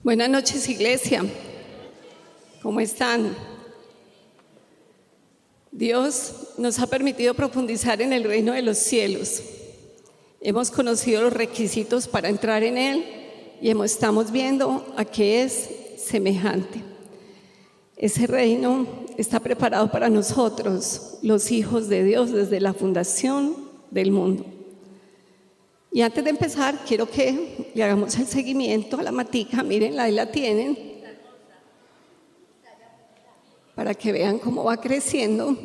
Buenas noches, iglesia. ¿Cómo están? Dios nos ha permitido profundizar en el reino de los cielos. Hemos conocido los requisitos para entrar en él y estamos viendo a qué es semejante. Ese reino está preparado para nosotros, los hijos de Dios, desde la fundación del mundo. Y antes de empezar, quiero que le hagamos el seguimiento a la matica. Mírenla, ahí la tienen, para que vean cómo va creciendo.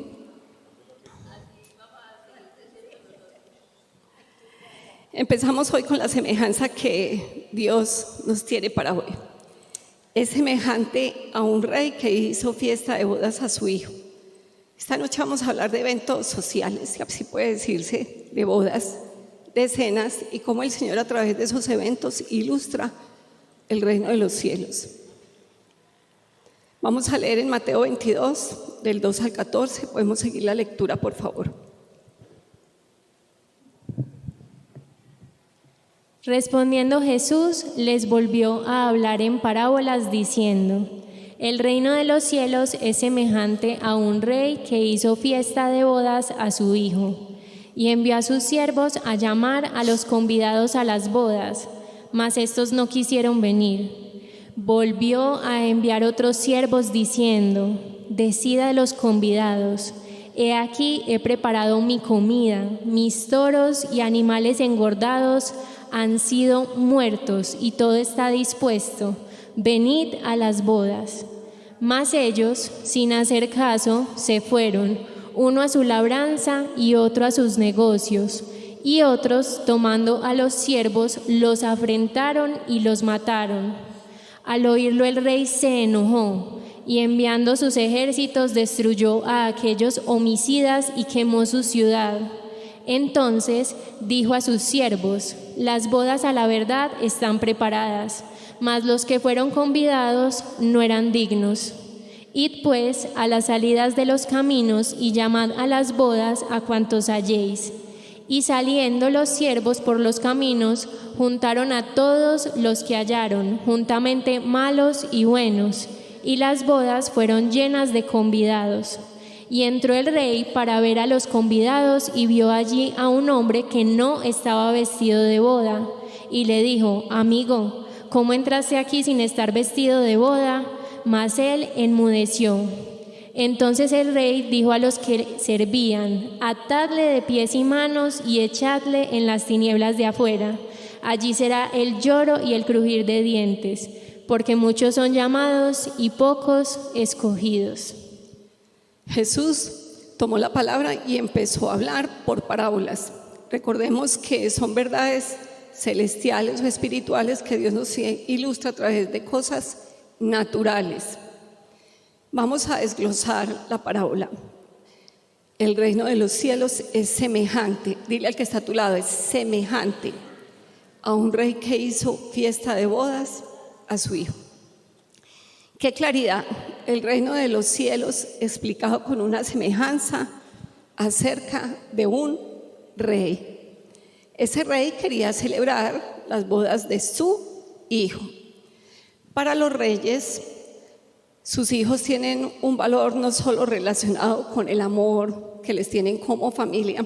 Empezamos hoy con la semejanza que Dios nos tiene para hoy. Es semejante a un rey que hizo fiesta de bodas a su hijo. Esta noche vamos a hablar de eventos sociales, si así puede decirse, de bodas, de cenas, y cómo el Señor a través de esos eventos ilustra el reino de los cielos. Vamos a leer en Mateo 22, del 2 al 14. Podemos seguir la lectura, por favor. Respondiendo Jesús, les volvió a hablar en parábolas diciendo: El reino de los cielos es semejante a un rey que hizo fiesta de bodas a su hijo, y envió a sus siervos a llamar a los convidados a las bodas, mas estos no quisieron venir. Volvió a enviar otros siervos diciendo: Decid a los convidados: He aquí he preparado mi comida, mis toros y animales engordados han sido muertos y todo está dispuesto, venid a las bodas. Mas ellos, sin hacer caso, se fueron, uno a su labranza y otro a sus negocios, y otros, tomando a los siervos, los afrentaron y los mataron. Al oírlo el rey se enojó, y enviando sus ejércitos destruyó a aquellos homicidas y quemó su ciudad. Entonces dijo a sus siervos: Las bodas a la verdad están preparadas, mas los que fueron convidados no eran dignos. Id pues a las salidas de los caminos y llamad a las bodas a cuantos halléis. Y saliendo los siervos por los caminos, juntaron a todos los que hallaron, juntamente malos y buenos, y las bodas fueron llenas de convidados. Y entró el rey para ver a los convidados y vio allí a un hombre que no estaba vestido de boda. Y le dijo: Amigo, ¿cómo entraste aquí sin estar vestido de boda? Mas él enmudeció. Entonces el rey dijo a los que servían: Atadle de pies y manos y echadle en las tinieblas de afuera. Allí será el lloro y el crujir de dientes, porque muchos son llamados y pocos escogidos. Jesús tomó la palabra y empezó a hablar por parábolas. Recordemos que son verdades celestiales o espirituales que Dios nos ilustra a través de cosas naturales. Vamos a desglosar la parábola. El reino de los cielos es semejante, dile al que está a tu lado, es semejante a un rey que hizo fiesta de bodas a su hijo. ¡Qué claridad! El reino de los cielos explicado con una semejanza acerca de un rey. Ese rey quería celebrar las bodas de su hijo. Para los reyes, sus hijos tienen un valor no solo relacionado con el amor que les tienen como familia,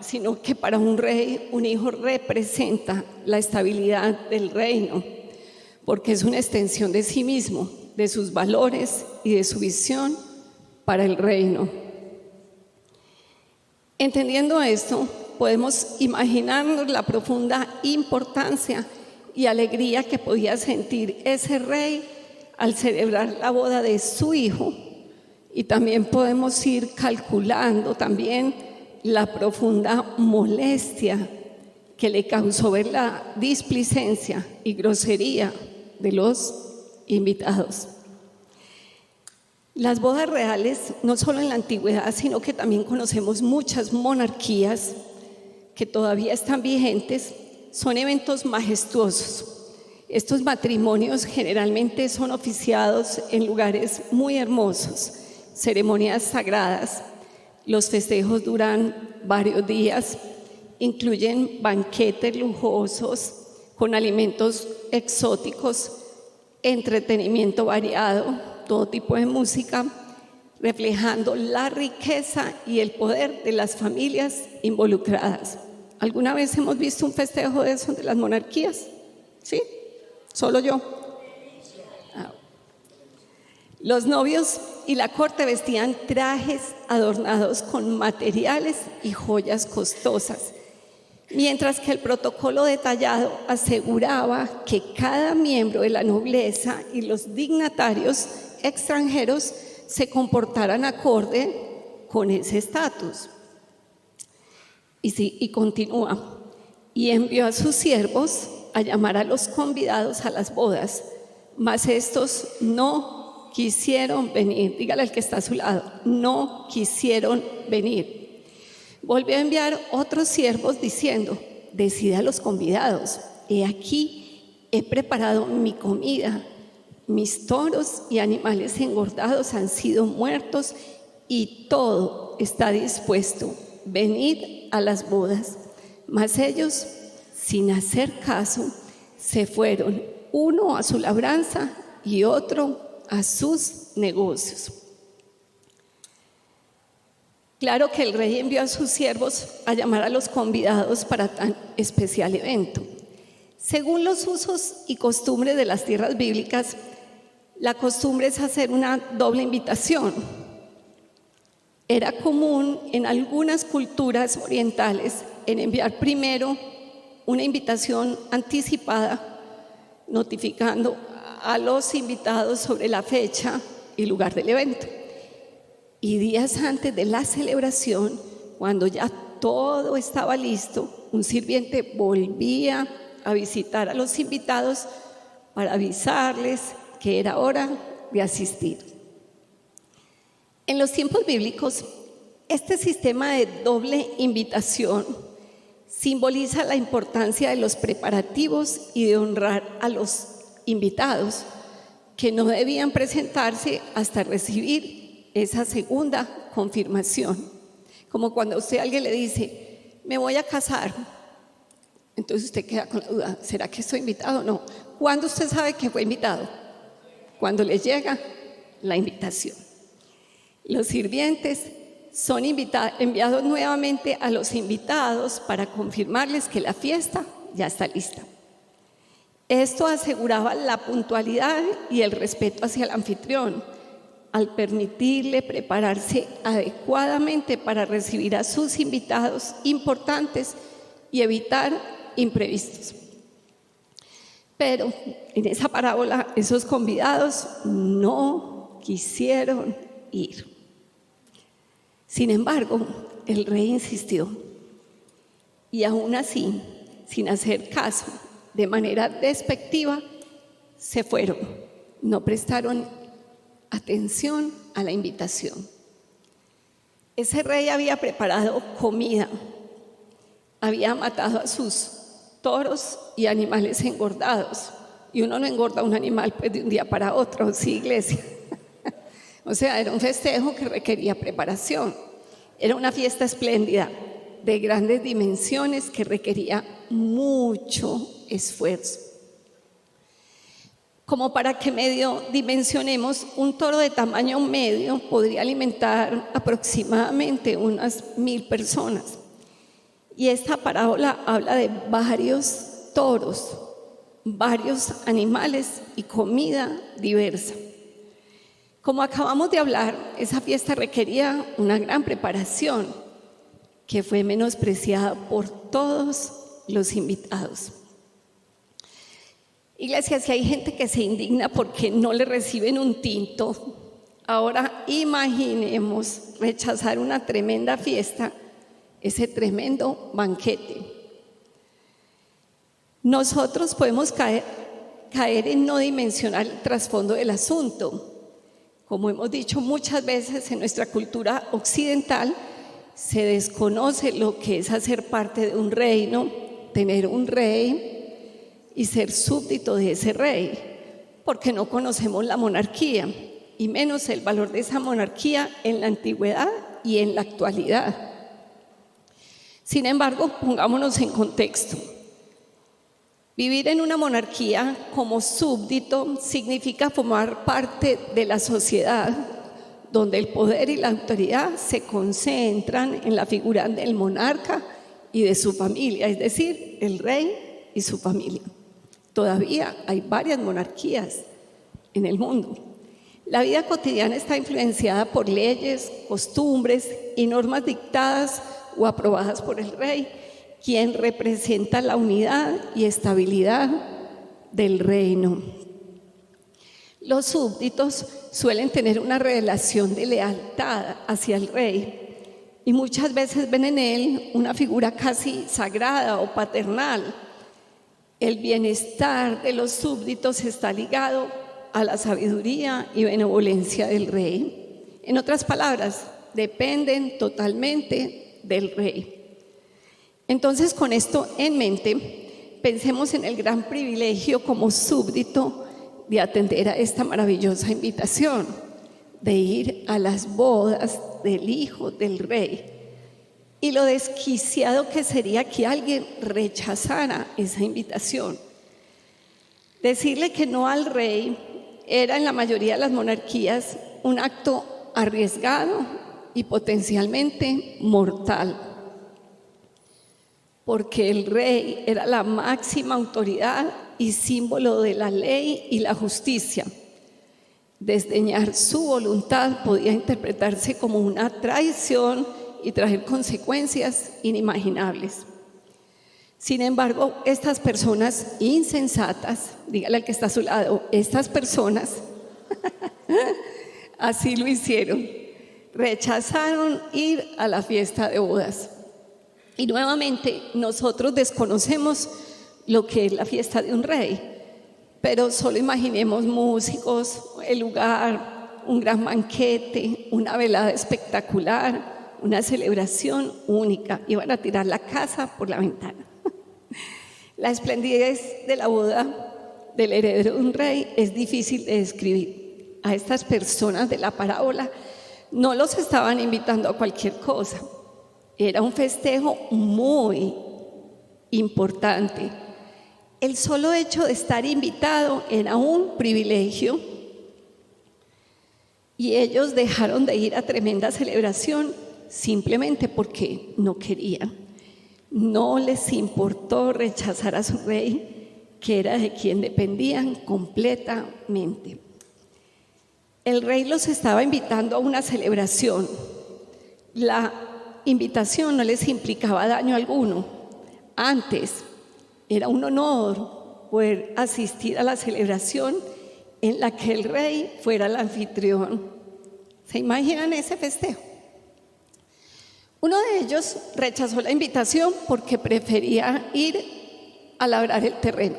sino que para un rey, un hijo representa la estabilidad del reino, porque es una extensión de sí mismo, de sus valores y de su visión para el reino. Entendiendo esto, podemos imaginarnos la profunda importancia y alegría que podía sentir ese rey al celebrar la boda de su hijo, y también podemos ir calculando también la profunda molestia que le causó ver la displicencia y grosería de los invitados. Las bodas reales, no solo en la antigüedad, sino que también conocemos muchas monarquías que todavía están vigentes, son eventos majestuosos. Estos matrimonios generalmente son oficiados en lugares muy hermosos, ceremonias sagradas. Los festejos duran varios días, incluyen banquetes lujosos con alimentos exóticos, entretenimiento variado, todo tipo de música, reflejando la riqueza y el poder de las familias involucradas. ¿Alguna vez hemos visto un festejo de eso de las monarquías? ¿Sí? ¿Solo yo? Los novios y la corte vestían trajes adornados con materiales y joyas costosas, mientras que el protocolo detallado aseguraba que cada miembro de la nobleza y los dignatarios extranjeros se comportaran acorde con ese estatus. Y continúa, y envió a sus siervos a llamar a los convidados a las bodas, mas estos no quisieron venir. Dígale al que está a su lado, no quisieron venir. Volvió a enviar otros siervos diciendo, decida a los convidados, he aquí, he preparado mi comida, mis toros y animales engordados han sido muertos y todo está dispuesto, venid a las bodas. Mas ellos, sin hacer caso, se fueron, uno a su labranza y otro a sus negocios. Claro que el rey envió a sus siervos a llamar a los convidados para tan especial evento. Según los usos y costumbres de las tierras bíblicas, la costumbre es hacer una doble invitación. Era común en algunas culturas orientales en enviar primero una invitación anticipada, notificando a los invitados sobre la fecha y lugar del evento. Y días antes de la celebración, cuando ya todo estaba listo, un sirviente volvía a visitar a los invitados para avisarles que era hora de asistir. En los tiempos bíblicos, este sistema de doble invitación simboliza la importancia de los preparativos y de honrar a los invitados, que no debían presentarse hasta recibir esa segunda confirmación. Como cuando a alguien le dice, me voy a casar, entonces usted queda con la duda, ¿será que estoy invitado o no? ¿Cuándo usted sabe que fue invitado? Cuando le llega la invitación. Los sirvientes son enviados nuevamente a los invitados para confirmarles que la fiesta ya está lista. Esto aseguraba la puntualidad y el respeto hacia el anfitrión, al permitirle prepararse adecuadamente para recibir a sus invitados importantes y evitar imprevistos. Pero en esa parábola, esos convidados no quisieron ir. Sin embargo, el rey insistió y aún así, sin hacer caso, de manera despectiva, se fueron. No prestaron atención a la invitación. Ese rey había preparado comida, había matado a sus toros y animales engordados. Y uno no engorda un animal pues, de un día para otro, sí, iglesia. O sea, era un festejo que requería preparación. Era una fiesta espléndida, de grandes dimensiones, que requería mucho esfuerzo. Como para que medio dimensionemos, un toro de tamaño medio podría alimentar aproximadamente unas 1000 personas. Y esta parábola habla de varios toros, varios animales y comida diversa. Como acabamos de hablar, esa fiesta requería una gran preparación que fue menospreciada por todos los invitados. Iglesia, si hay gente que se indigna porque no le reciben un tinto, ahora imaginemos rechazar una tremenda fiesta, ese tremendo banquete. Nosotros podemos caer en no dimensionar el trasfondo del asunto. Como hemos dicho muchas veces, en nuestra cultura occidental se desconoce lo que es hacer parte de un reino, tener un rey y ser súbdito de ese rey, porque no conocemos la monarquía y menos el valor de esa monarquía en la antigüedad y en la actualidad. Sin embargo, pongámonos en contexto. Vivir en una monarquía como súbdito significa formar parte de la sociedad, donde el poder y la autoridad se concentran en la figura del monarca y de su familia, es decir, el rey y su familia. Todavía hay varias monarquías en el mundo. La vida cotidiana está influenciada por leyes, costumbres y normas dictadas o aprobadas por el rey, quien representa la unidad y estabilidad del reino. Los súbditos suelen tener una relación de lealtad hacia el rey y muchas veces ven en él una figura casi sagrada o paternal. El bienestar de los súbditos está ligado a la sabiduría y benevolencia del rey. En otras palabras, dependen totalmente del rey. Entonces, con esto en mente, pensemos en el gran privilegio como súbdito de atender a esta maravillosa invitación, de ir a las bodas del hijo del rey. Y lo desquiciado que sería que alguien rechazara esa invitación. Decirle que no al rey era en la mayoría de las monarquías un acto arriesgado y potencialmente mortal, porque el rey era la máxima autoridad y símbolo de la ley y la justicia. Desdeñar su voluntad podía interpretarse como una traición y traer consecuencias inimaginables. Sin embargo, estas personas insensatas, dígale al que está a su lado, estas personas así lo hicieron, rechazaron ir a la fiesta de bodas. Y nuevamente nosotros desconocemos lo que es la fiesta de un rey, pero solo imaginemos músicos, el lugar, un gran banquete, una velada espectacular, una celebración única. Iban a tirar la casa por la ventana. La esplendidez de la boda del heredero de un rey es difícil de describir. A estas personas de la parábola no los estaban invitando a cualquier cosa. Era un festejo muy importante. El solo hecho de estar invitado era un privilegio y ellos dejaron de ir a tremenda celebración simplemente porque no querían. No les importó rechazar a su rey, que era de quien dependían completamente. El rey los estaba invitando a una celebración. La invitación no les implicaba daño alguno. Antes, era un honor poder asistir a la celebración en la que el rey fuera el anfitrión. ¿Se imaginan ese festejo? Uno de ellos rechazó la invitación porque prefería ir a labrar el terreno,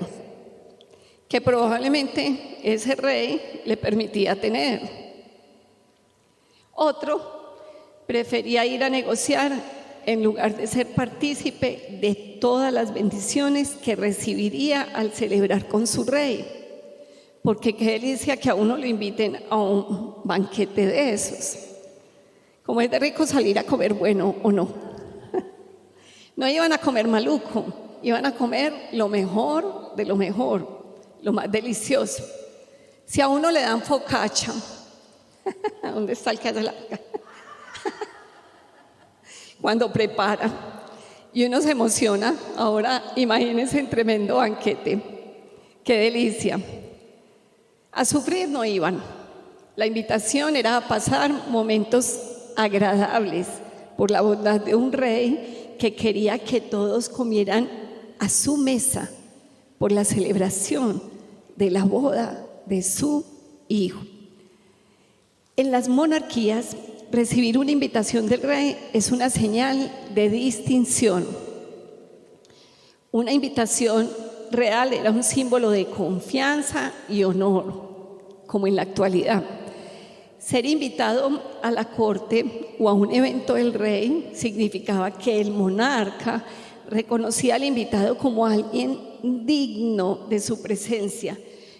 que probablemente ese rey le permitía tener. Otro prefería ir a negociar en lugar de ser partícipe de todas las bendiciones que recibiría al celebrar con su rey. Porque qué delicia que a uno lo inviten a un banquete de esos. Como es de rico salir a comer bueno o no. No iban a comer maluco, iban a comer lo mejor de lo mejor, lo más delicioso. Si a uno le dan focaccia, ¿dónde está el que hace la focaccia? Cuando prepara y uno se emociona, ahora imagínense en tremendo banquete. ¡Qué delicia! A sufrir no iban. La invitación era a pasar momentos agradables por la bondad de un rey que quería que todos comieran a su mesa por la celebración de la boda de su hijo. En las monarquías, recibir una invitación del rey es una señal de distinción. Una invitación real era un símbolo de confianza y honor, como en la actualidad. Ser invitado a la corte o a un evento del rey significaba que el monarca reconocía al invitado como alguien digno de su presencia,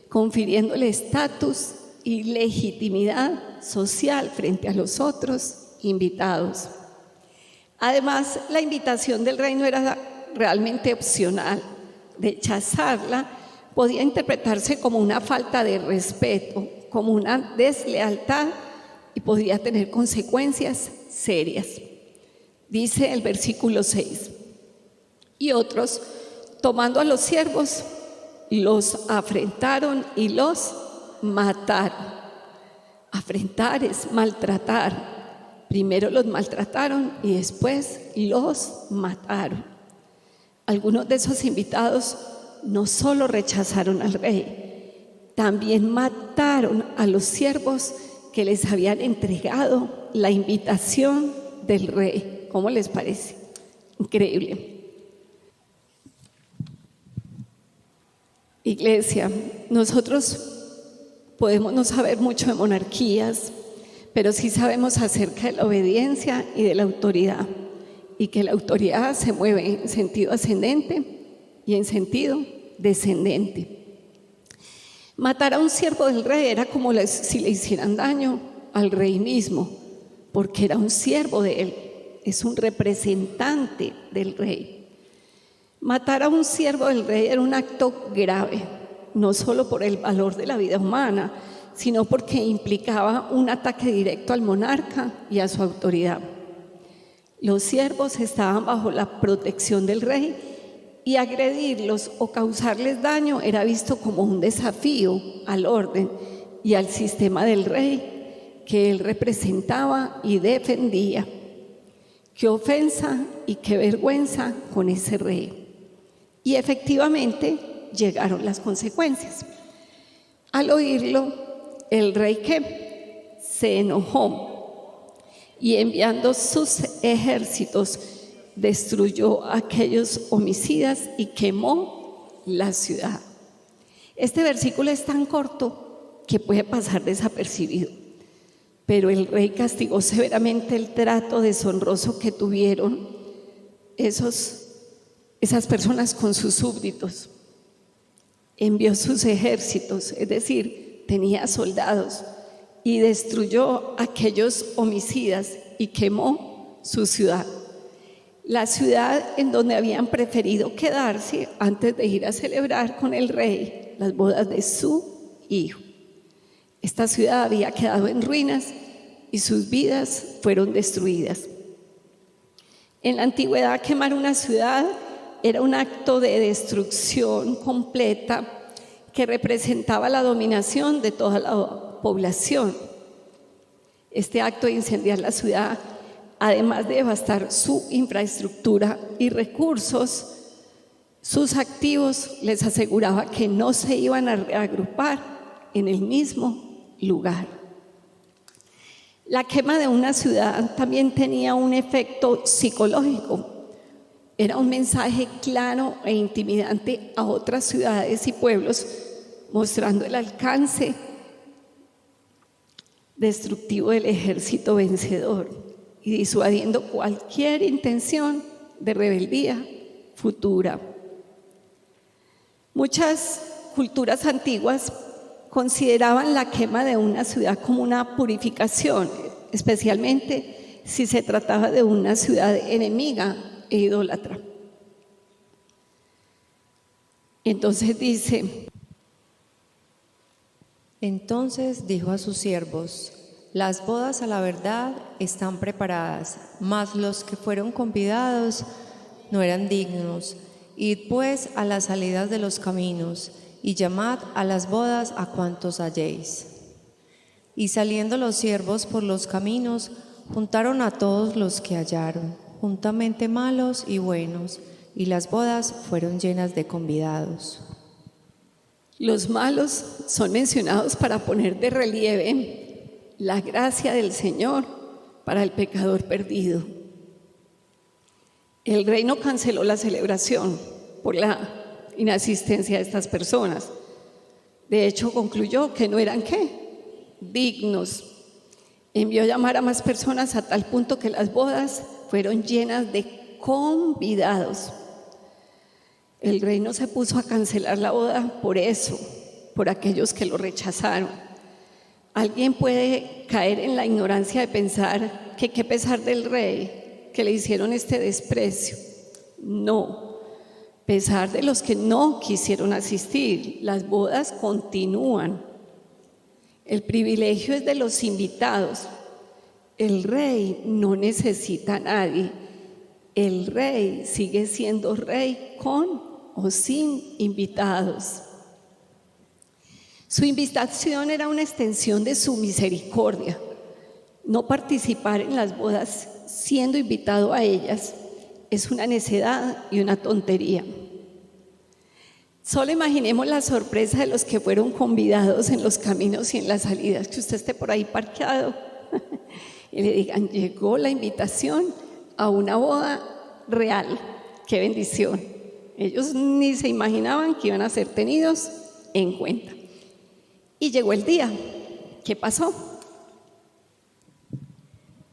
confiriéndole estatus y legitimidad social frente a los otros invitados. Además, la invitación del rey no era realmente opcional, Rechazarla podía interpretarse como una falta de respeto, como una deslealtad y podría tener consecuencias serias. Dice el versículo 6: y otros, tomando a los siervos, los afrentaron y los mataron. Afrentar es maltratar. Primero los maltrataron y después los mataron. Algunos de esos invitados no solo rechazaron al rey, también mataron a los siervos que les habían entregado la invitación del rey. ¿Cómo les parece? Increíble. Iglesia, nosotros podemos no saber mucho de monarquías, pero sí sabemos acerca de la obediencia y de la autoridad, y que la autoridad se mueve en sentido ascendente y en sentido descendente. Matar a un siervo del rey era como si le hicieran daño al rey mismo, porque era un siervo de él, es un representante del rey. Matar a un siervo del rey era un acto grave, no solo por el valor de la vida humana, sino porque implicaba un ataque directo al monarca y a su autoridad. Los siervos estaban bajo la protección del rey y agredirlos o causarles daño era visto como un desafío al orden y al sistema del rey que él representaba y defendía. Qué ofensa y qué vergüenza con ese rey. Y efectivamente llegaron las consecuencias. Al oírlo, el rey ¿qué? Se enojó y enviando sus ejércitos destruyó a aquellos homicidas y quemó la ciudad. Este versículo es tan corto que puede pasar desapercibido, pero el rey castigó severamente el trato deshonroso que tuvieron esas personas con sus súbditos. Envió sus ejércitos, es decir, tenía soldados, y destruyó a aquellos homicidas y quemó su ciudad. La ciudad en donde habían preferido quedarse antes de ir a celebrar con el rey las bodas de su hijo. Esta ciudad había quedado en ruinas y sus vidas fueron destruidas. En la antigüedad, quemar una ciudad era un acto de destrucción completa que representaba la dominación de toda la población. Este acto de incendiar la ciudad, además de devastar su infraestructura y recursos, sus activos les aseguraba que no se iban a reagrupar en el mismo lugar. La quema de una ciudad también tenía un efecto psicológico. Era un mensaje claro e intimidante a otras ciudades y pueblos, mostrando el alcance destructivo del ejército vencedor y disuadiendo cualquier intención de rebeldía futura. Muchas culturas antiguas consideraban la quema de una ciudad como una purificación, especialmente si se trataba de una ciudad enemiga e idólatra. Entonces dice: entonces dijo a sus siervos: las bodas a la verdad están preparadas, mas los que fueron convidados no eran dignos. Id pues a las salidas de los caminos y llamad a las bodas a cuantos halléis. Y saliendo los siervos por los caminos, juntaron a todos los que hallaron, juntamente malos y buenos, y las bodas fueron llenas de convidados. Los malos son mencionados para poner de relieve la gracia del Señor para el pecador perdido. El rey no canceló la celebración por la inasistencia de estas personas. De hecho, concluyó que no eran ¿qué? Dignos. Envió a llamar a más personas a tal punto que las bodas fueron llenas de convidados. El rey no se puso a cancelar la boda por eso, por aquellos que lo rechazaron. Alguien puede caer en la ignorancia de pensar que qué pesar del rey, que le hicieron este desprecio. No, pesar de los que no quisieron asistir. Las bodas continúan. El privilegio es de los invitados. El rey no necesita a nadie. El rey sigue siendo rey con o sin invitados. Su invitación era una extensión de su misericordia. No participar en las bodas siendo invitado a ellas es una necedad y una tontería. Solo imaginemos la sorpresa de los que fueron convidados en los caminos y en las salidas, que usted esté por ahí parqueado y le digan, llegó la invitación a una boda real. ¡Qué bendición! Ellos ni se imaginaban que iban a ser tenidos en cuenta. Y llegó el día. ¿Qué pasó?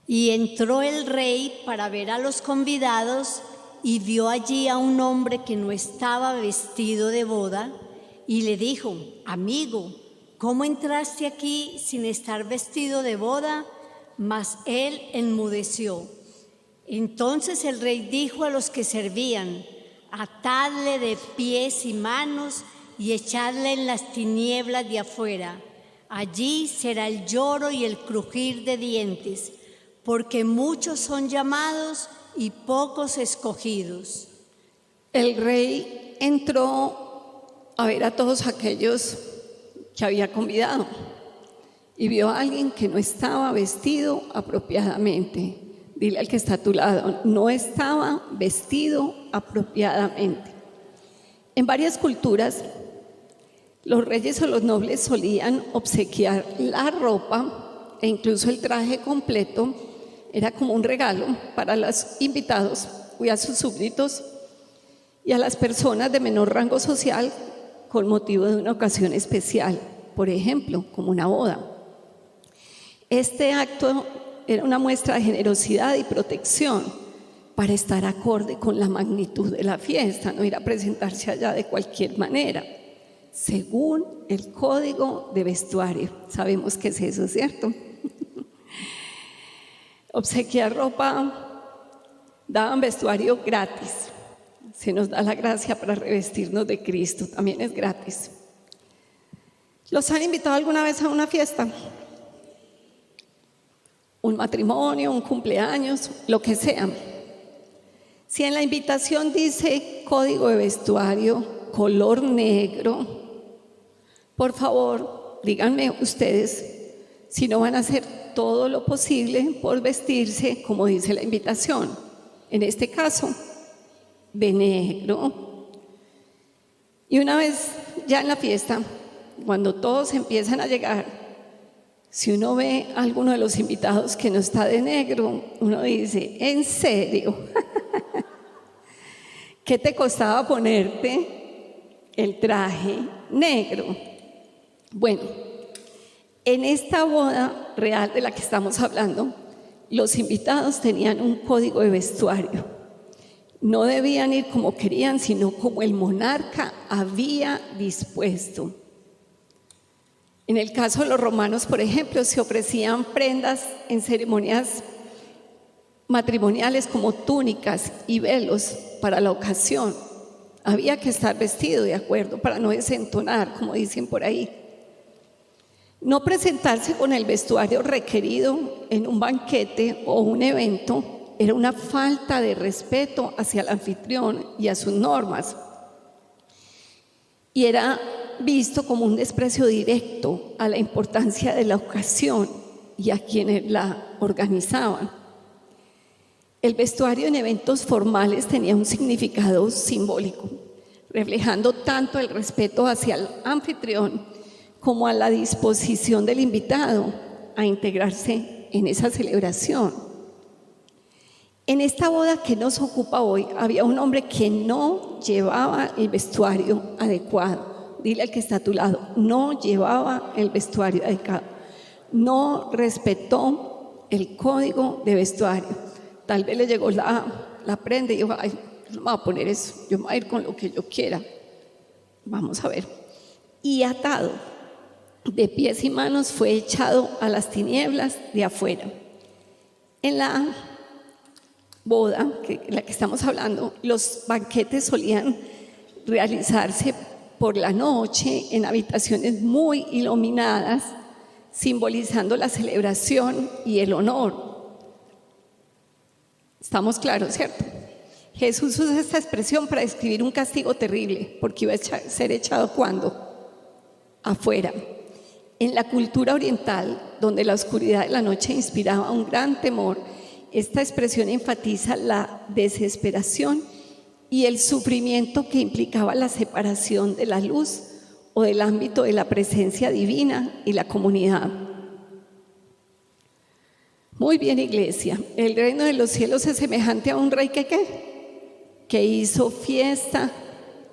Y entró el rey para ver a los convidados y vio allí a un hombre que no estaba vestido de boda y le dijo, amigo, ¿cómo entraste aquí sin estar vestido de boda? Mas él enmudeció. Entonces el rey dijo a los que servían, atadle de pies y manos y echadle en las tinieblas de afuera. Allí será el lloro y el crujir de dientes, porque muchos son llamados y pocos escogidos. El rey entró a ver a todos aquellos que había convidado y vio a alguien que no estaba vestido apropiadamente. Dile al que está a tu lado, no estaba vestido apropiadamente. En varias culturas, los reyes o los nobles solían obsequiar la ropa e incluso el traje completo. Era como un regalo para los invitados y a sus súbditos y a las personas de menor rango social con motivo de una ocasión especial, por ejemplo, como una boda. Este acto era una muestra de generosidad y protección para estar acorde con la magnitud de la fiesta, no ir a presentarse allá de cualquier manera, según el código de vestuario. Sabemos que es eso, ¿cierto? Obsequiar ropa, daban vestuario gratis. Se nos da la gracia para revestirnos de Cristo, también es gratis. ¿Los han invitado alguna vez a una fiesta? Un matrimonio, un cumpleaños, lo que sea. Si en la invitación dice código de vestuario, color negro, por favor, díganme ustedes si no van a hacer todo lo posible por vestirse como dice la invitación. En este caso, de negro. Y una vez ya en la fiesta, cuando todos empiezan a llegar, si uno ve a alguno de los invitados que no está de negro, uno dice, ¿en serio? ¿Qué te costaba ponerte el traje negro? Bueno, en esta boda real de la que estamos hablando, los invitados tenían un código de vestuario. No debían ir como querían, sino como el monarca había dispuesto. En el caso de los romanos, por ejemplo, se ofrecían prendas en ceremonias matrimoniales como túnicas y velos para la ocasión. Había que estar vestido de acuerdo para no desentonar, como dicen por ahí. No presentarse con el vestuario requerido en un banquete o un evento era una falta de respeto hacia el anfitrión y a sus normas. Y era visto como un desprecio directo a la importancia de la ocasión y a quienes la organizaban. El vestuario en eventos formales tenía un significado simbólico, reflejando tanto el respeto hacia el anfitrión como a la disposición del invitado a integrarse en esa celebración. En esta boda que nos ocupa hoy, había un hombre que no llevaba el vestuario adecuado. Dile al que está a tu lado, no llevaba el vestuario adecuado. No respetó el código de vestuario. Tal vez le llegó la prenda y dijo, ay, yo no me voy a poner eso, yo me voy a ir con lo que yo quiera. Vamos a ver. Y atado de pies y manos fue echado a las tinieblas de afuera. En la boda, la que estamos hablando, los banquetes solían realizarse por la noche en habitaciones muy iluminadas, simbolizando la celebración y el honor. ¿Estamos claros, cierto? Jesús usa esta expresión para describir un castigo terrible, porque iba a ser echado ¿cuándo? Afuera. En la cultura oriental, donde la oscuridad de la noche inspiraba un gran temor, esta expresión enfatiza la desesperación y el sufrimiento que implicaba la separación de la luz o del ámbito de la presencia divina y la comunidad. Muy bien, iglesia, el reino de los cielos es semejante a un rey que hizo fiesta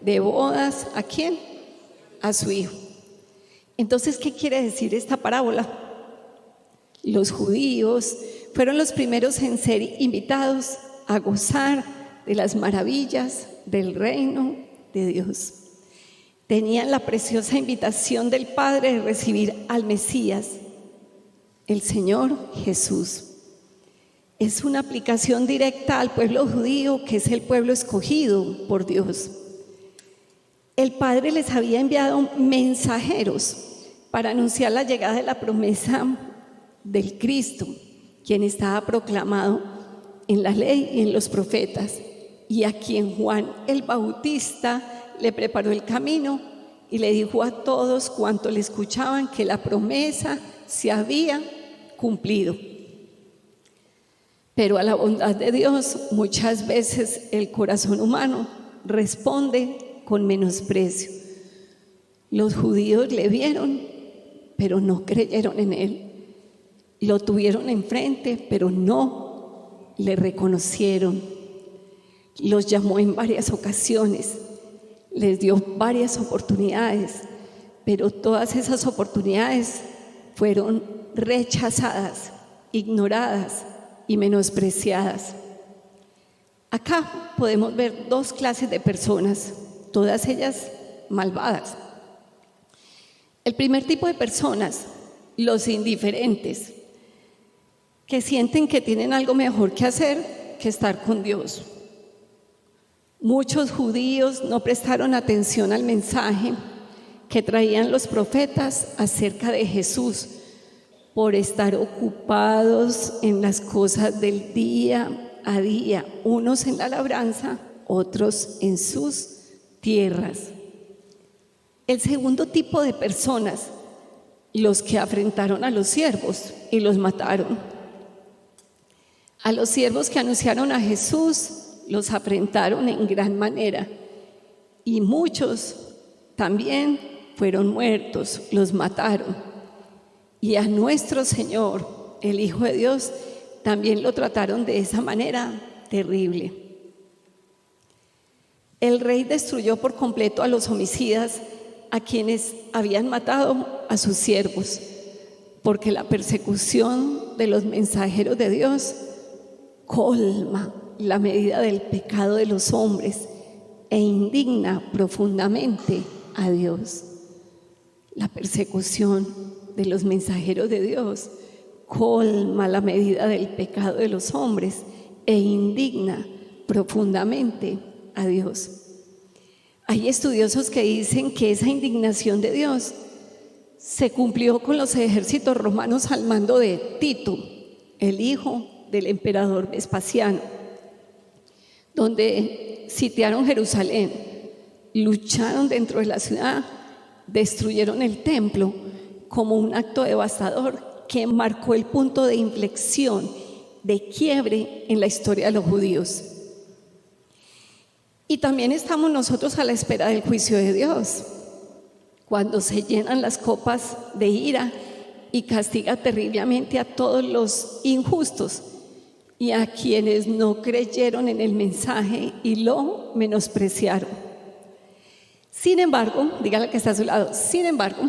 de bodas. ¿A quién? A su hijo. Entonces, ¿qué quiere decir esta parábola? Los judíos fueron los primeros en ser invitados a gozar de las maravillas del reino de Dios. Tenían la preciosa invitación del Padre de recibir al Mesías, el Señor Jesús. Es una aplicación directa al pueblo judío, que es el pueblo escogido por Dios. El Padre les había enviado mensajeros para anunciar la llegada de la promesa del Cristo, quien estaba proclamado en la ley y en los profetas, y a quien Juan el Bautista le preparó el camino y le dijo a todos cuantos le escuchaban que la promesa se había cumplido. Pero a la bondad de Dios muchas veces el corazón humano responde con menosprecio. Los judíos le vieron, pero no creyeron en él. Lo tuvieron enfrente, pero no le reconocieron. Los llamó en varias ocasiones, les dio varias oportunidades, pero todas esas oportunidades fueron rechazadas, ignoradas y menospreciadas. Acá podemos ver dos clases de personas, todas ellas malvadas. El primer tipo de personas, los indiferentes, que sienten que tienen algo mejor que hacer que estar con Dios. Muchos judíos no prestaron atención al mensaje que traían los profetas acerca de Jesús, por estar ocupados en las cosas del día a día, unos en la labranza, otros en sus tierras. El segundo tipo de personas, los que afrentaron a los siervos y los mataron. A los siervos que anunciaron a Jesús los afrentaron en gran manera, y muchos también fueron muertos, los mataron. Y a nuestro Señor, el Hijo de Dios, también lo trataron de esa manera terrible. El rey destruyó por completo a los homicidas, a quienes habían matado a sus siervos, porque la persecución de los mensajeros de Dios colma la medida del pecado de los hombres e indigna profundamente a Dios. La persecución de los mensajeros de Dios colma la medida del pecado de los hombres e indigna profundamente a Dios. Hay estudiosos que dicen que esa indignación de Dios se cumplió con los ejércitos romanos al mando de Tito, el hijo del emperador Vespasiano, donde sitiaron Jerusalén, lucharon dentro de la ciudad, destruyeron el templo como un acto devastador que marcó el punto de inflexión, de quiebre en la historia de los judíos. Y también estamos nosotros a la espera del juicio de Dios, cuando se llenan las copas de ira y castiga terriblemente a todos los injustos y a quienes no creyeron en el mensaje y lo menospreciaron. Sin embargo, dígale que está a su lado, sin embargo,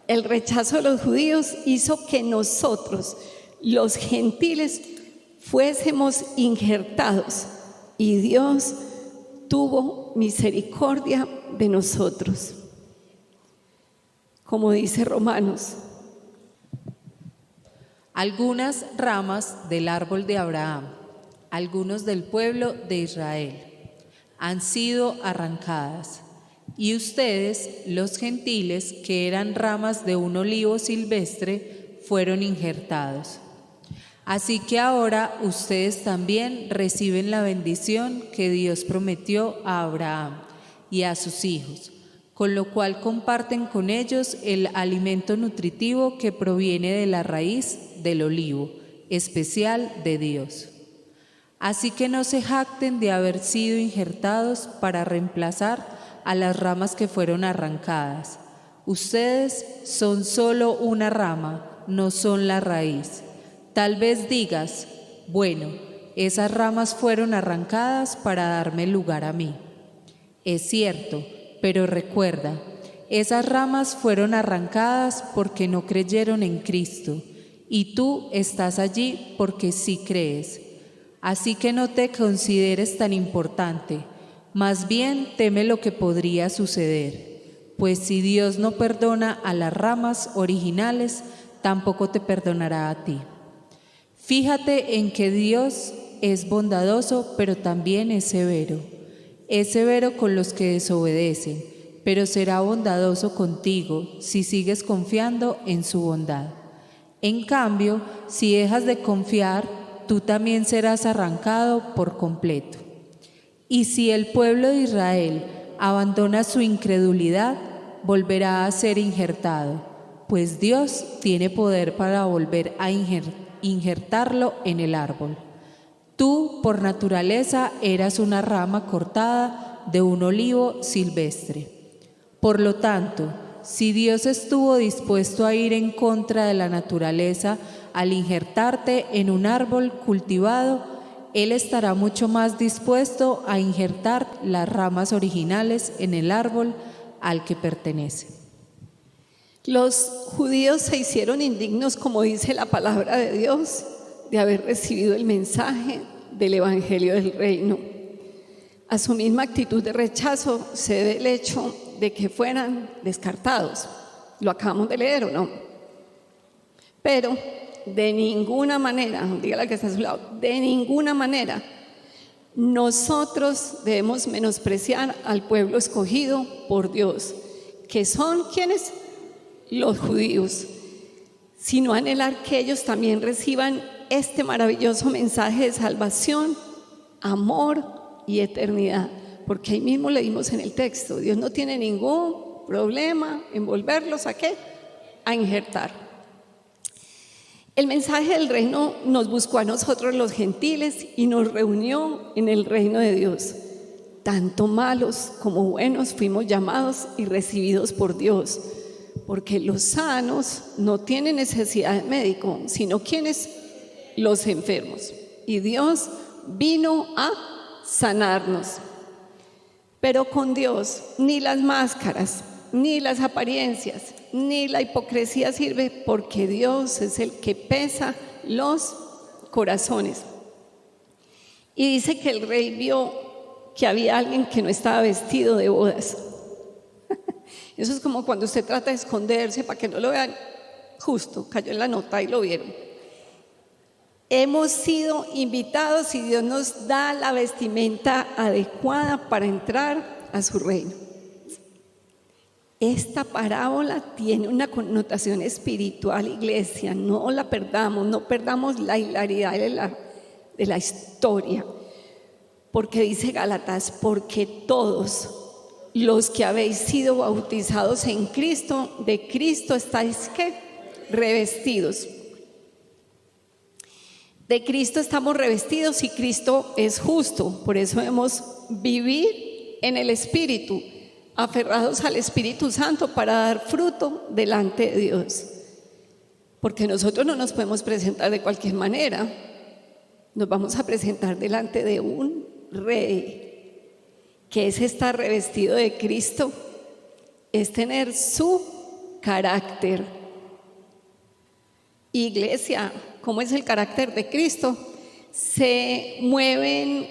el rechazo de los judíos hizo que nosotros, los gentiles, fuésemos injertados, y Dios tuvo misericordia de nosotros. Como dice Romanos: algunas ramas del árbol de Abraham, algunos del pueblo de Israel. han sido arrancadas. Y ustedes, los gentiles, que eran ramas de un olivo silvestre, fueron injertados. Así que ahora ustedes también reciben la bendición que Dios prometió a Abraham y a sus hijos, con lo cual comparten con ellos el alimento nutritivo que proviene de la raíz del olivo, especial de Dios. Así que no se jacten de haber sido injertados para reemplazar a las ramas que fueron arrancadas. Ustedes son solo una rama, no son la raíz. Tal vez digas, bueno, esas ramas fueron arrancadas para darme lugar a mí. Es cierto, pero recuerda, esas ramas fueron arrancadas porque no creyeron en Cristo, y tú estás allí porque sí crees. Así que no te consideres tan importante, más bien teme lo que podría suceder, pues si Dios no perdona a las ramas originales, tampoco te perdonará a ti. Fíjate en que Dios es bondadoso, pero también es severo. Es severo con los que desobedecen, pero será bondadoso contigo si sigues confiando en su bondad. En cambio, si dejas de confiar, tú también serás arrancado por completo. Y si el pueblo de Israel abandona su incredulidad, volverá a ser injertado, pues Dios tiene poder para volver a injertarlo en el árbol. Tú, por naturaleza, eras una rama cortada de un olivo silvestre. Por lo tanto, si Dios estuvo dispuesto a ir en contra de la naturaleza al injertarte en un árbol cultivado, Él estará mucho más dispuesto a injertar las ramas originales en el árbol al que pertenece. Los judíos se hicieron indignos, como dice la palabra de Dios, de haber recibido el mensaje del Evangelio del Reino. A su misma actitud de rechazo se debe el hecho de que fueran descartados. Lo acabamos de leer, ¿o no? Pero de ninguna manera, dígale que está a su lado, de ninguna manera nosotros debemos menospreciar al pueblo escogido por Dios, que son ¿quiénes? Los judíos, sino anhelar que ellos también reciban este maravilloso mensaje de salvación, amor y eternidad, porque ahí mismo leímos en el texto, Dios no tiene ningún problema en volverlos ¿a qué? A injertar. El mensaje del reino nos buscó a nosotros los gentiles y nos reunió en el reino de Dios. Tanto malos como buenos fuimos llamados y recibidos por Dios, porque los sanos no tienen necesidad de médico, sino quienes los enfermos. Y Dios vino a sanarnos. Pero con Dios ni las máscaras, ni las apariencias, ni la hipocresía sirve, porque Dios es el que pesa los corazones. Y dice que el rey vio que había alguien que no estaba vestido de bodas. Eso es como cuando usted trata de esconderse para que no lo vean. Justo, cayó en la nota y lo vieron. Hemos sido invitados y Dios nos da la vestimenta adecuada para entrar a su reino. Esta parábola tiene una connotación espiritual, iglesia, no la perdamos, no perdamos la hilaridad de la historia, porque dice Gálatas, porque todos los que habéis sido bautizados en Cristo, de Cristo estáis ¿qué? Revestidos. De Cristo estamos revestidos y Cristo es justo, por eso debemos vivir en el Espíritu, aferrados al Espíritu Santo para dar fruto delante de Dios. Porque nosotros no nos podemos presentar de cualquier manera, nos vamos a presentar delante de un rey, que es estar revestido de Cristo, es tener su carácter. Iglesia, ¿cómo es el carácter de Cristo? Se mueven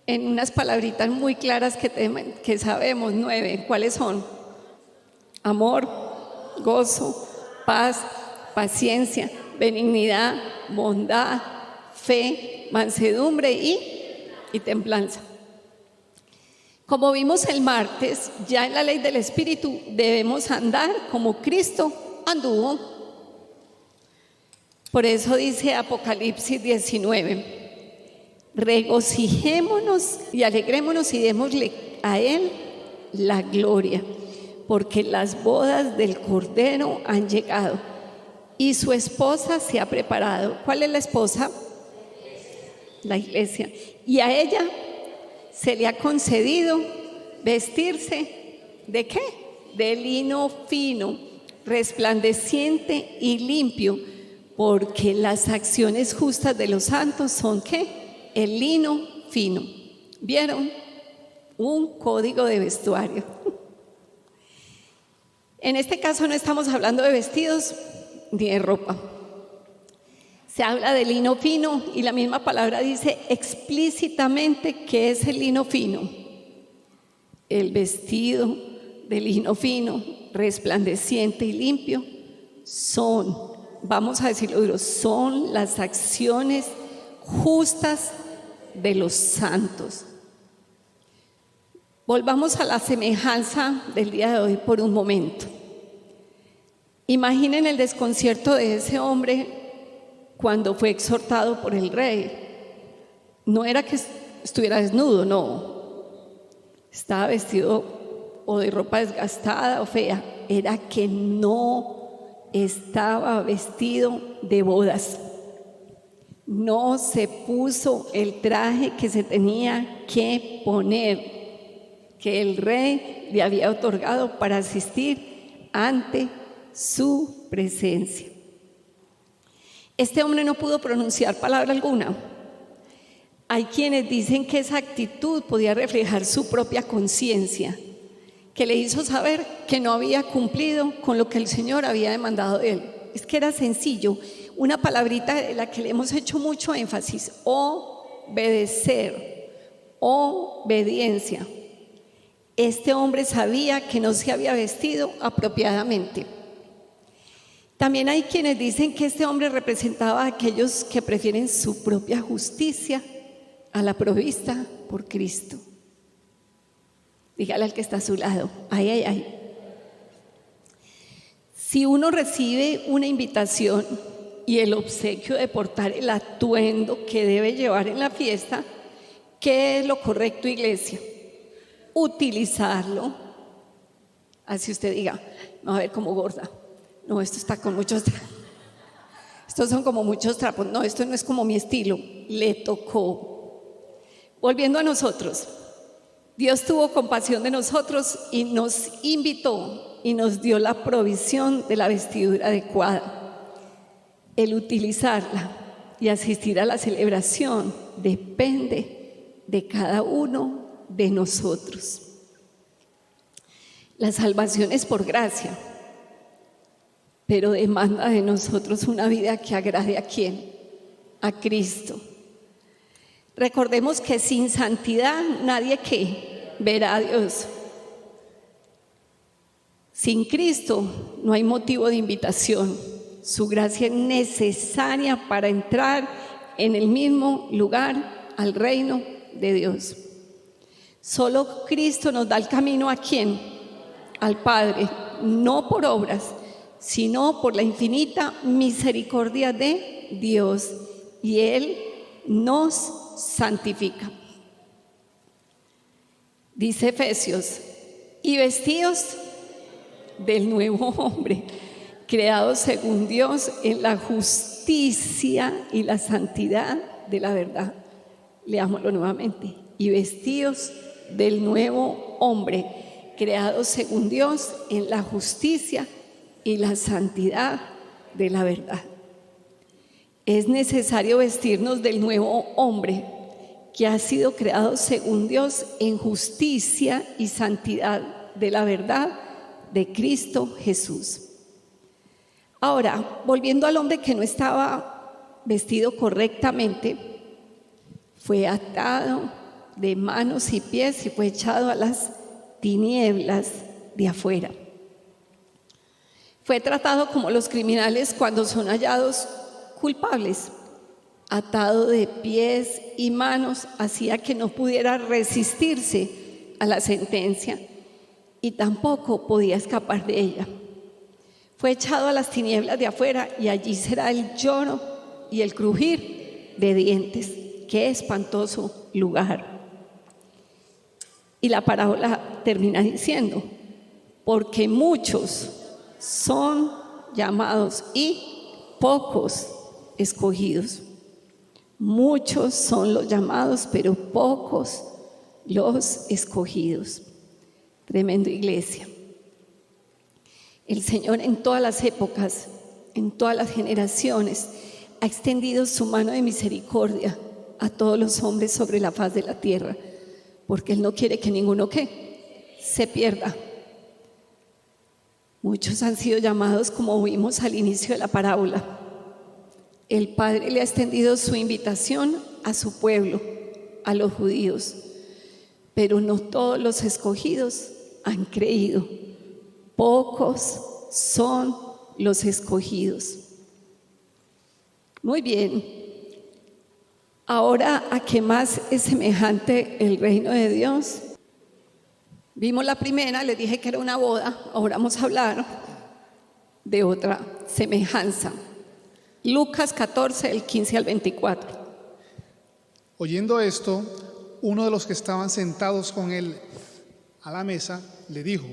en unas palabritas muy claras que sabemos, 9. ¿Cuáles son? Amor, gozo, paz, paciencia, benignidad, bondad, fe, mansedumbre y templanza. Como vimos el martes, ya en la ley del Espíritu debemos andar como Cristo anduvo. Por eso dice Apocalipsis 19, regocijémonos y alegrémonos y démosle a Él la gloria, porque las bodas del Cordero han llegado y su esposa se ha preparado. ¿Cuál es la esposa? La iglesia. Y a ella se le ha concedido vestirse ¿de qué? De lino fino, resplandeciente y limpio, porque las acciones justas de los santos son ¿qué? El lino fino. ¿Vieron? Un código de vestuario. En este caso no estamos hablando de vestidos ni de ropa. Se habla de lino fino y la misma palabra dice explícitamente que es el lino fino. El vestido de lino fino, resplandeciente y limpio son, vamos a decirlo duro, son las acciones justas de los santos. Volvamos a la semejanza del día de hoy por un momento. Imaginen el desconcierto de ese hombre cuando fue exhortado por el rey. No era que estuviera desnudo, no. Estaba vestido o de ropa desgastada o fea. Era que no estaba vestido de bodas. No se puso el traje que se tenía que poner, que el rey le había otorgado para asistir ante su presencia. Este hombre no pudo pronunciar palabra alguna. Hay quienes dicen que esa actitud podía reflejar su propia conciencia, que le hizo saber que no había cumplido con lo que el Señor había demandado de él. Es que era sencillo, una palabrita de la que le hemos hecho mucho énfasis: obedecer, obediencia. Este hombre sabía que no se había vestido apropiadamente. También hay quienes dicen que este hombre representaba a aquellos que prefieren su propia justicia a la provista por Cristo. Dígale al que está a su lado: ay, ay, ay. Si uno recibe una invitación y el obsequio de portar el atuendo que debe llevar en la fiesta, ¿qué es lo correcto, iglesia? Utilizarlo. Así usted diga: no, a ver, como gorda. No, esto está con muchos trapos. Estos son como muchos trapos. No, esto no es como mi estilo. Le tocó. Volviendo a nosotros, Dios tuvo compasión de nosotros y nos invitó y nos dio la provisión de la vestidura adecuada. El utilizarla y asistir a la celebración depende de cada uno de nosotros. La salvación es por gracia, pero demanda de nosotros una vida que agrade ¿a quién? A Cristo. Recordemos que sin santidad nadie ¿qué? Verá a Dios. Sin Cristo no hay motivo de invitación. Su gracia es necesaria para entrar en el mismo lugar al reino de Dios. Solo Cristo nos da el camino ¿a quién? Al Padre, no por obras, sino por la infinita misericordia de Dios, y Él nos santifica. Dice Efesios: y vestidos del nuevo hombre, creado según Dios en la justicia y la santidad de la verdad. Leámoslo nuevamente: y vestidos del nuevo hombre, creado según Dios en la justicia y la santidad de la verdad. Es necesario vestirnos del nuevo hombre que ha sido creado según Dios en justicia y santidad de la verdad de Cristo Jesús. Ahora, volviendo al hombre que no estaba vestido correctamente, fue atado de manos y pies y fue echado a las tinieblas de afuera. Fue tratado como los criminales cuando son hallados culpables. Atado de pies y manos, hacía que no pudiera resistirse a la sentencia y tampoco podía escapar de ella. Fue echado a las tinieblas de afuera y allí será el lloro y el crujir de dientes. Qué espantoso lugar. Y la parábola termina diciendo, porque muchos son llamados y pocos escogidos. Muchos son los llamados, pero pocos los escogidos. Tremendo, iglesia. El Señor en todas las épocas, en todas las generaciones, ha extendido su mano de misericordia a todos los hombres sobre la faz de la tierra, porque Él no quiere que ninguno se pierda. Muchos han sido llamados, como vimos al inicio de la parábola. El Padre le ha extendido su invitación a su pueblo, a los judíos, pero no todos los escogidos han creído. Pocos son los escogidos. Muy bien. Ahora, ¿a qué más es semejante el reino de Dios? Vimos la primera, les dije que era una boda. Ahora vamos a hablar de otra semejanza. Lucas 14, del 15 al 24. Oyendo esto, uno de los que estaban sentados con él a la mesa le dijo: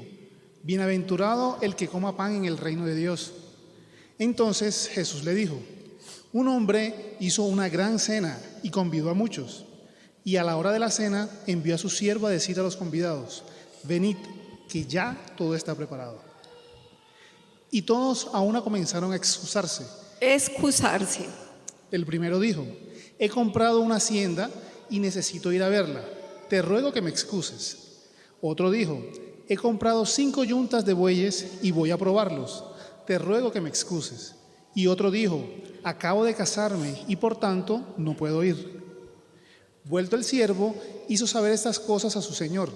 bienaventurado el que coma pan en el reino de Dios. Entonces Jesús le dijo: un hombre hizo una gran cena y convidó a muchos. Y a la hora de la cena envió a su siervo a decir a los convidados: venid, que ya todo está preparado. Y todos a una comenzaron a excusarse. El primero dijo: he comprado una hacienda y necesito ir a verla. Te ruego que me excuses. Otro dijo: he comprado 5 yuntas de bueyes y voy a probarlos. Te ruego que me excuses. Y otro dijo: acabo de casarme y por tanto no puedo ir. Vuelto el siervo, hizo saber estas cosas a su señor.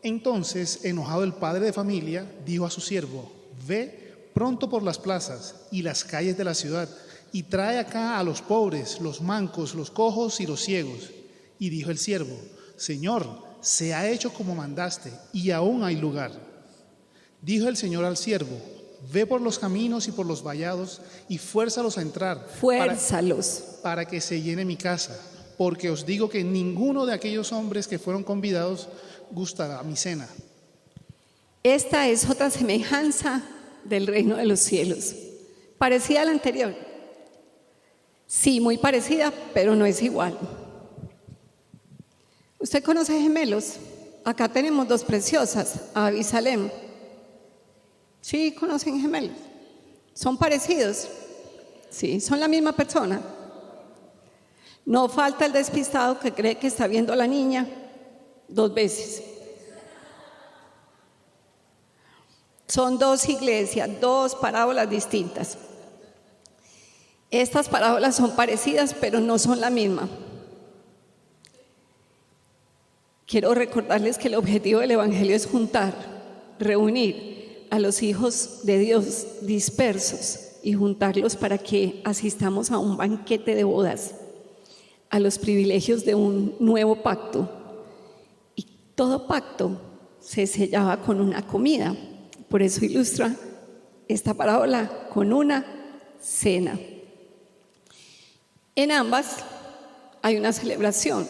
Entonces, enojado el padre de familia, dijo a su siervo: ve pronto por las plazas y las calles de la ciudad y trae acá a los pobres, los mancos, los cojos y los ciegos. Y dijo el siervo: Señor, se ha hecho como mandaste y aún hay lugar. Dijo el Señor al siervo: ve por los caminos y por los vallados y fuérzalos a entrar. Para que se llene mi casa, porque os digo que ninguno de aquellos hombres que fueron convidados gustará mi cena. Esta es otra semejanza del reino de los cielos, parecida a la anterior. Sí, muy parecida, pero no es igual. ¿Usted conoce gemelos? Acá tenemos 2 preciosas, Abisalem. ¿Sí conocen gemelos? ¿Son parecidos? Sí, son la misma persona. No falta el despistado que cree que está viendo a la niña 2 veces. Son 2 iglesias, 2 parábolas distintas. Estas parábolas son parecidas, pero no son la misma. Quiero recordarles que el objetivo del Evangelio es juntar, reunir a los hijos de Dios dispersos y juntarlos para que asistamos a un banquete de bodas, a los privilegios de un nuevo pacto. Y todo pacto se sellaba con una comida. Por eso ilustra esta parábola con una cena. En ambas hay una celebración.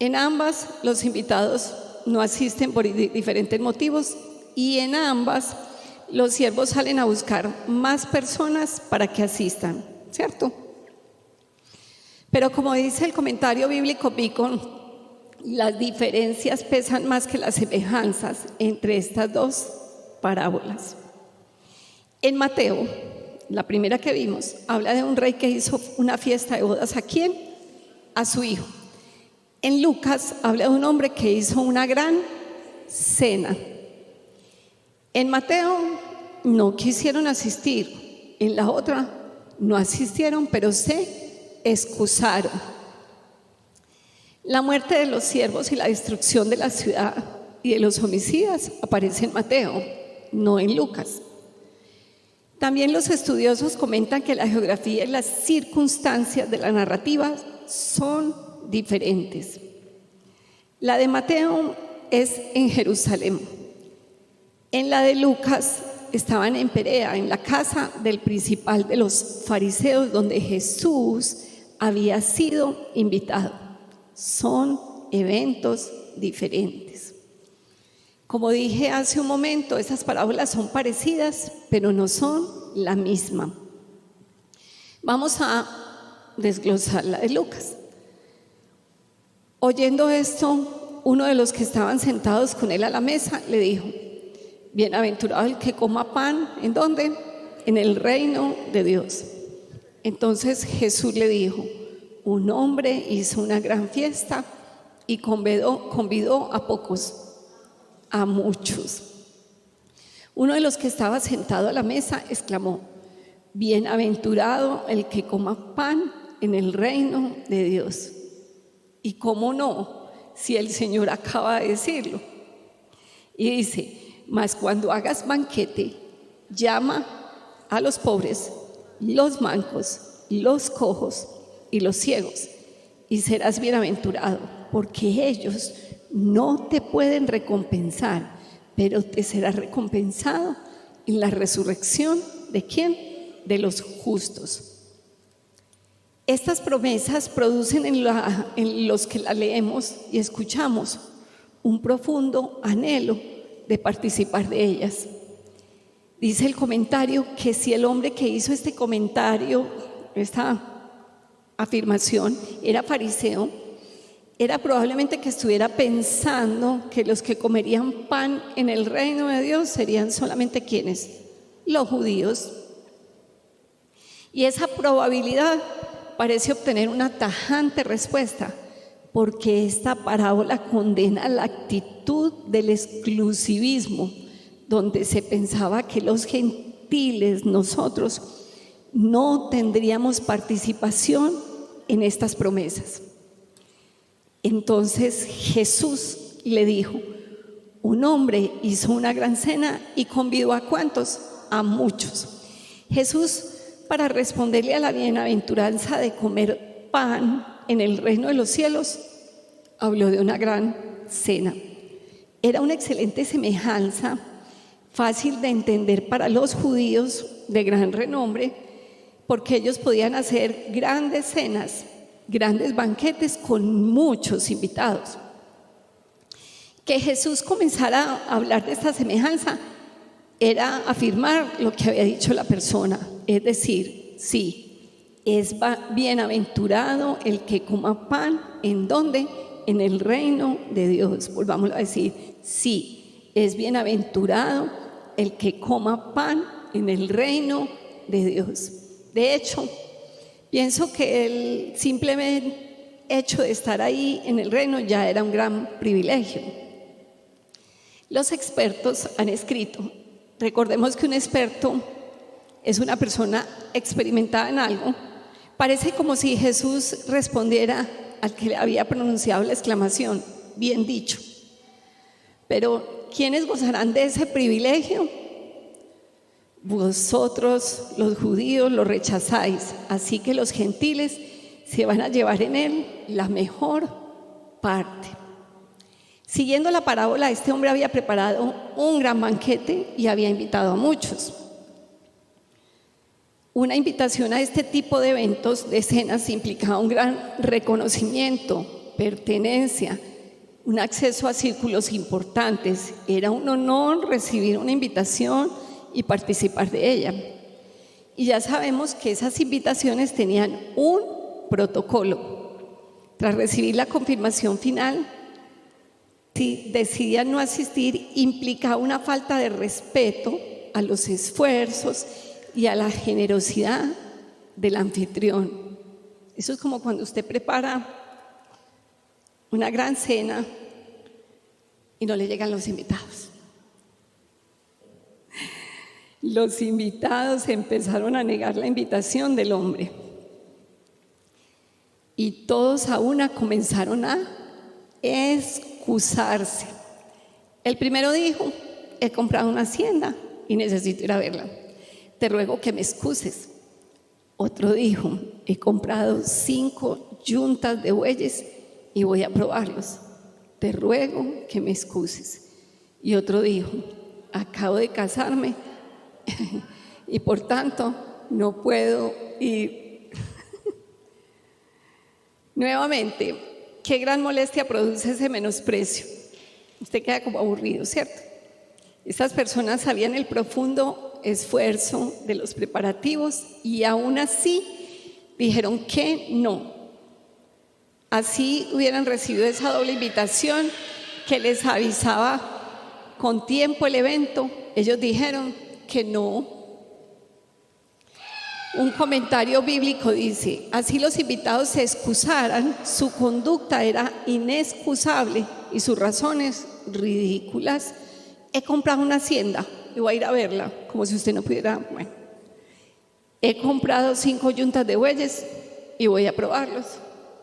En ambas los invitados no asisten por diferentes motivos y en ambas los siervos salen a buscar más personas para que asistan, ¿cierto? Pero como dice el comentario bíblico Beacon, las diferencias pesan más que las semejanzas entre estas 2 parábolas. En Mateo, la primera que vimos, habla de un rey que hizo una fiesta de bodas. ¿A quién? A su hijo. En Lucas habla de un hombre que hizo una gran cena. En Mateo no quisieron asistir, en la otra no asistieron, pero se excusaron. La muerte de los siervos y la destrucción de la ciudad y de los homicidas aparece en Mateo, no en Lucas. También los estudiosos comentan que la geografía y las circunstancias de la narrativa son diferentes. La de Mateo es en Jerusalén. En la de Lucas estaban en Perea, en la casa del principal de los fariseos, donde Jesús había sido invitado. Son eventos diferentes. Como dije hace un momento, esas parábolas son parecidas, pero no son la misma. Vamos a desglosar la de Lucas. Oyendo esto, uno de los que estaban sentados con él a la mesa le dijo: bienaventurado el que coma pan, ¿en dónde? En el reino de Dios. Entonces Jesús le dijo: un hombre hizo una gran fiesta y convidó a pocos, a muchos. Uno de los que estaba sentado a la mesa exclamó: bienaventurado el que coma pan en el reino de Dios. ¿Y cómo no, si el Señor acaba de decirlo? Y dice: mas cuando hagas banquete, llama a los pobres, los mancos, los cojos y los ciegos, y serás bienaventurado, porque ellos no te pueden recompensar, pero te será recompensado en la resurrección ¿de quién? De los justos. Estas promesas producen en los que la leemos y escuchamos un profundo anhelo de participar de ellas. Dice el comentario que si el hombre que hizo este comentario, esta afirmación, era fariseo, era probablemente que estuviera pensando que los que comerían pan en el reino de Dios serían solamente ¿quiénes? Los judíos. Y esa probabilidad parece obtener una tajante respuesta, porque esta parábola condena la actitud del exclusivismo, donde se pensaba que los gentiles, nosotros, no tendríamos participación en estas promesas. Entonces Jesús le dijo: un hombre hizo una gran cena y convidó ¿a cuántos? A muchos. Jesús, para responderle a la bienaventuranza de comer pan en el reino de los cielos, habló de una gran cena. Era una excelente semejanza, fácil de entender para los judíos de gran renombre, porque ellos podían hacer grandes cenas, grandes banquetes con muchos invitados. Que Jesús comenzara a hablar de esta semejanza era afirmar lo que había dicho la persona, es decir, sí, es bienaventurado el que coma pan, ¿en dónde? En el reino de Dios. Volvámoslo a decir, sí, es bienaventurado el que coma pan en el reino de Dios. De hecho, pienso que el simplemente hecho de estar ahí en el reino ya era un gran privilegio. Los expertos han escrito, recordemos que un experto es una persona experimentada en algo. Parece como si Jesús respondiera al que le había pronunciado la exclamación, bien dicho. Pero ¿quiénes gozarán de ese privilegio? Vosotros, los judíos, lo rechazáis, así que los gentiles se van a llevar en él la mejor parte. Siguiendo la parábola, este hombre había preparado un gran banquete y había invitado a muchos. Una invitación a este tipo de eventos, de cenas, implicaba un gran reconocimiento, pertenencia, un acceso a círculos importantes. Era un honor recibir una invitación y participar de ella. Y ya sabemos que esas invitaciones tenían un protocolo. Tras recibir la confirmación final, si decidían no asistir, implicaba una falta de respeto a los esfuerzos y a la generosidad del anfitrión. Eso es como cuando usted prepara una gran cena y no le llegan los invitados. Los invitados empezaron a negar la invitación del hombre y todos a una comenzaron a excusarse. El primero dijo: he comprado una hacienda y necesito ir a verla, te ruego que me excuses. Otro dijo: he comprado 5 yuntas de bueyes y voy a probarlos, te ruego que me excuses. Y otro dijo, acabo de casarme y por tanto no puedo ir. Nuevamente, qué gran molestia produce ese menosprecio. Usted queda como aburrido, ¿cierto? Estas personas sabían el profundo esfuerzo de los preparativos y aún así dijeron que no. Así hubieran recibido esa doble invitación que les avisaba con tiempo el evento. Ellos dijeron que no. Un comentario bíblico dice, así los invitados se excusaran, su conducta era inexcusable y sus razones ridículas. He comprado una hacienda y voy a ir a verla, como si usted no pudiera. Bueno, he comprado 5 yuntas de bueyes y voy a probarlos.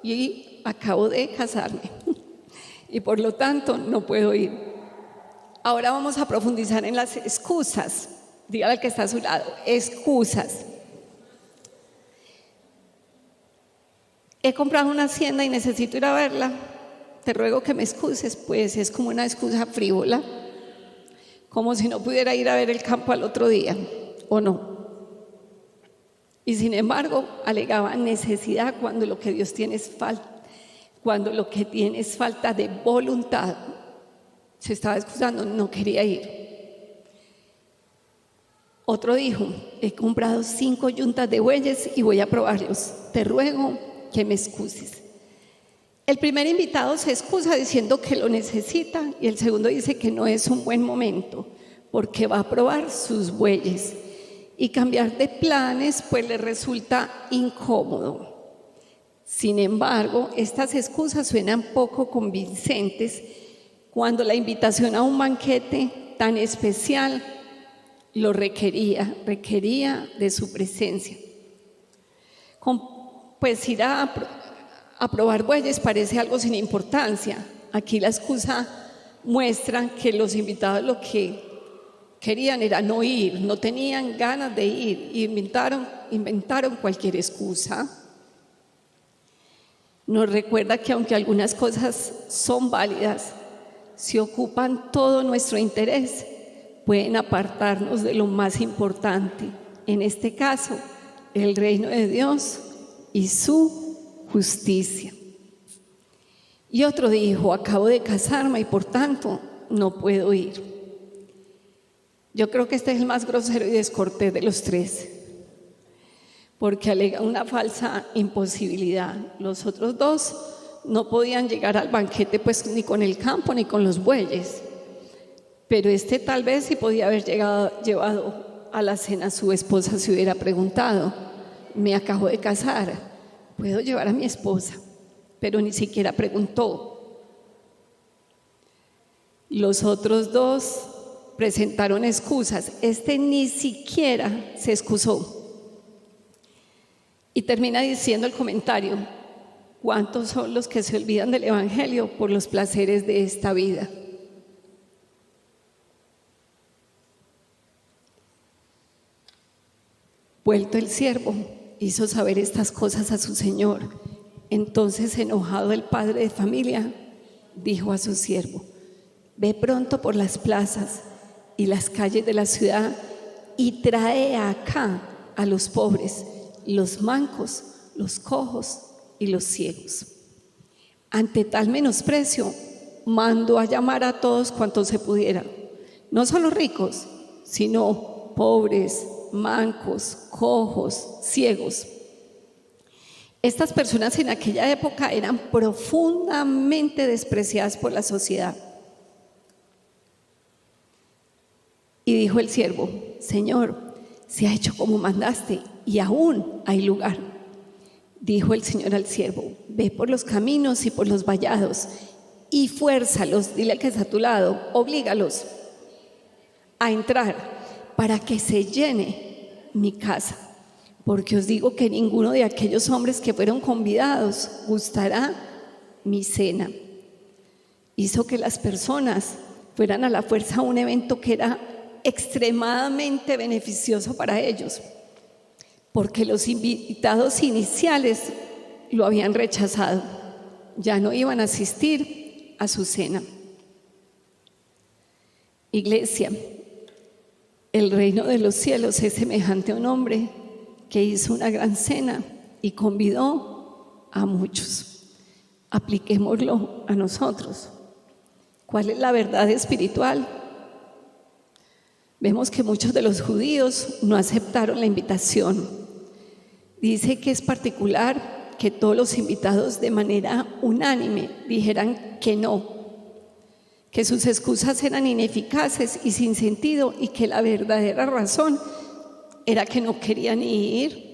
Y acabo de casarme y por lo tanto no puedo ir. Ahora vamos a profundizar en las excusas. Dígale al que está a su lado, excusas. He comprado una hacienda y necesito ir a verla. Te ruego que me excuses. Pues es como una excusa frívola, como si no pudiera ir a ver el campo al otro día, ¿o no? Y sin embargo, alegaba necesidad cuando lo que Dios tiene es falta, cuando lo que tiene es falta de voluntad. Se estaba excusando, no quería ir. Otro dijo, he comprado 5 yuntas de bueyes y voy a probarlos. Te ruego que me excuses. El primer invitado se excusa diciendo que lo necesita y el segundo dice que no es un buen momento porque va a probar sus bueyes y cambiar de planes pues le resulta incómodo. Sin embargo, estas excusas suenan poco convincentes cuando la invitación a un banquete tan especial lo requería de su presencia. Pues ir a probar bueyes parece algo sin importancia. Aquí la excusa muestra que los invitados lo que querían era no ir, no tenían ganas de ir, y inventaron cualquier excusa. Nos recuerda que aunque algunas cosas son válidas, si ocupan todo nuestro interés, pueden apartarnos de lo más importante, en este caso, el reino de Dios y su justicia. Y otro dijo, acabo de casarme y por tanto no puedo ir. Yo creo que este es el más grosero y descortés de los tres, porque alega una falsa imposibilidad. Los otros dos no podían llegar al banquete pues ni con el campo ni con los bueyes, pero este tal vez sí podía haber llevado a la cena a su esposa si hubiera preguntado, me acabo de casar, ¿puedo llevar a mi esposa? Pero ni siquiera preguntó. Los otros dos presentaron excusas, este ni siquiera se excusó. Y termina diciendo el comentario, ¿cuántos son los que se olvidan del evangelio por los placeres de esta vida? Vuelto el siervo, hizo saber estas cosas a su señor. Entonces, enojado el padre de familia, dijo a su siervo, ve pronto por las plazas y las calles de la ciudad y trae acá a los pobres, los mancos, los cojos y los ciegos. Ante tal menosprecio, mandó a llamar a todos cuantos se pudieran, no solo ricos, sino pobres, mancos, cojos, ciegos. Estas personas en aquella época eran profundamente despreciadas por la sociedad. Y dijo el siervo, Señor, se ha hecho como mandaste y aún hay lugar. Dijo el Señor al siervo, ve por los caminos y por los vallados y fuérzalos, dile al que está a tu lado, oblígalos a entrar para que se llene mi casa. Porque os digo que ninguno de aquellos hombres que fueron convidados gustará mi cena. Hizo que las personas fueran a la fuerza a un evento que era extremadamente beneficioso para ellos, porque los invitados iniciales lo habían rechazado, ya no iban a asistir a su cena. Iglesia, el reino de los cielos es semejante a un hombre que hizo una gran cena y convidó a muchos. Apliquémoslo a nosotros. ¿Cuál es la verdad espiritual? Vemos que muchos de los judíos no aceptaron la invitación. Dice que es particular que todos los invitados de manera unánime dijeran que no, que sus excusas eran ineficaces y sin sentido y que la verdadera razón era que no querían ir.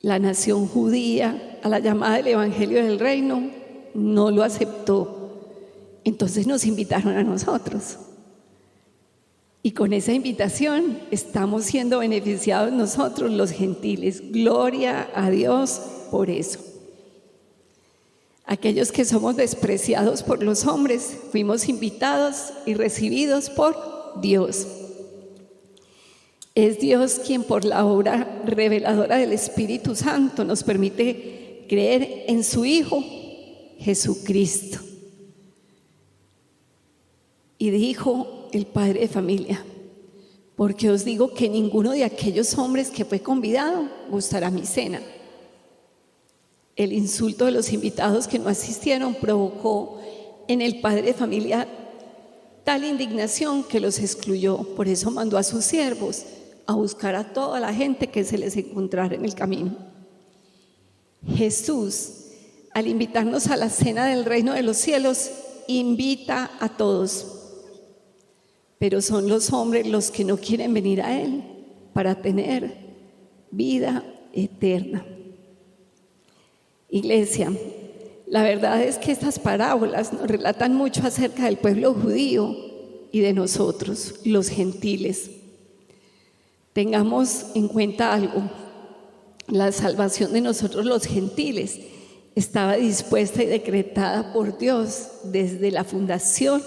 La nación judía, a la llamada del Evangelio del Reino, no lo aceptó. Entonces nos invitaron a nosotros. Y con esa invitación estamos siendo beneficiados nosotros los gentiles. Gloria a Dios por eso. Aquellos que somos despreciados por los hombres, fuimos invitados y recibidos por Dios. Es Dios quien por la obra reveladora del Espíritu Santo nos permite creer en su Hijo, Jesucristo. Y dijo el padre de familia: porque os digo que ninguno de aquellos hombres que fue convidado gustará mi cena. El insulto de los invitados que no asistieron provocó en el padre de familia tal indignación que los excluyó. Por eso mandó a sus siervos a buscar a toda la gente que se les encontrara en el camino. Jesús, al invitarnos a la cena del reino de los cielos, invita a todos. Pero son los hombres los que no quieren venir a Él para tener vida eterna. Iglesia, la verdad es que estas parábolas nos relatan mucho acerca del pueblo judío y de nosotros, los gentiles. Tengamos en cuenta algo: la salvación de nosotros los gentiles estaba dispuesta y decretada por Dios desde la fundación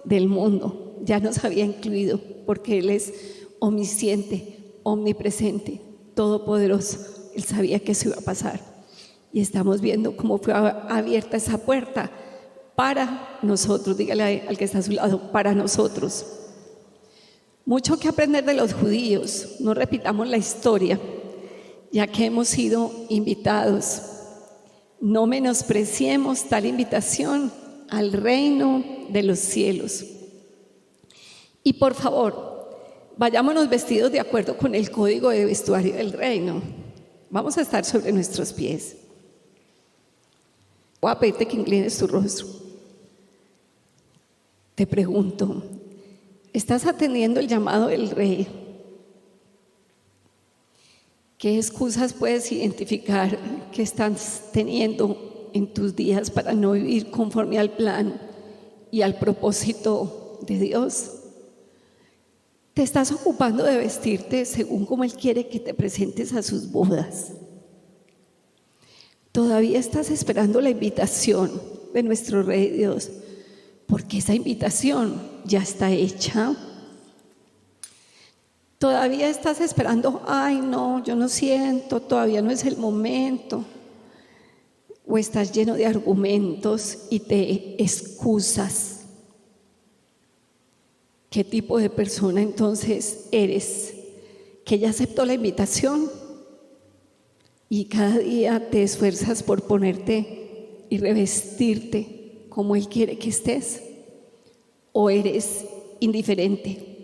del mundo. Ya nos había incluido porque Él es omnisciente, omnipresente, todopoderoso. Él sabía que eso iba a pasar. Y estamos viendo cómo fue abierta esa puerta para nosotros. Dígale al que está a su lado: para nosotros. Mucho que aprender de los judíos. No repitamos la historia, ya que hemos sido invitados. No menospreciemos tal invitación al reino de los cielos. Y por favor, vayámonos vestidos de acuerdo con el código de vestuario del reino. Vamos a estar sobre nuestros pies. Voy a pedirte que inclines tu rostro. Te pregunto, ¿estás atendiendo el llamado del Rey? ¿Qué excusas puedes identificar que estás teniendo en tus días para no vivir conforme al plan y al propósito de Dios? ¿Te estás ocupando de vestirte según como Él quiere que te presentes a sus bodas? ¿Todavía estás esperando la invitación de nuestro Rey Dios? Porque esa invitación ya está hecha. ¿Todavía estás esperando? Ay, no, yo no siento, todavía no es el momento. ¿O estás lleno de argumentos y te excusas? ¿Qué tipo de persona entonces eres? ¿Que ya aceptó la invitación y cada día te esfuerzas por ponerte y revestirte como Él quiere que estés? ¿O eres indiferente?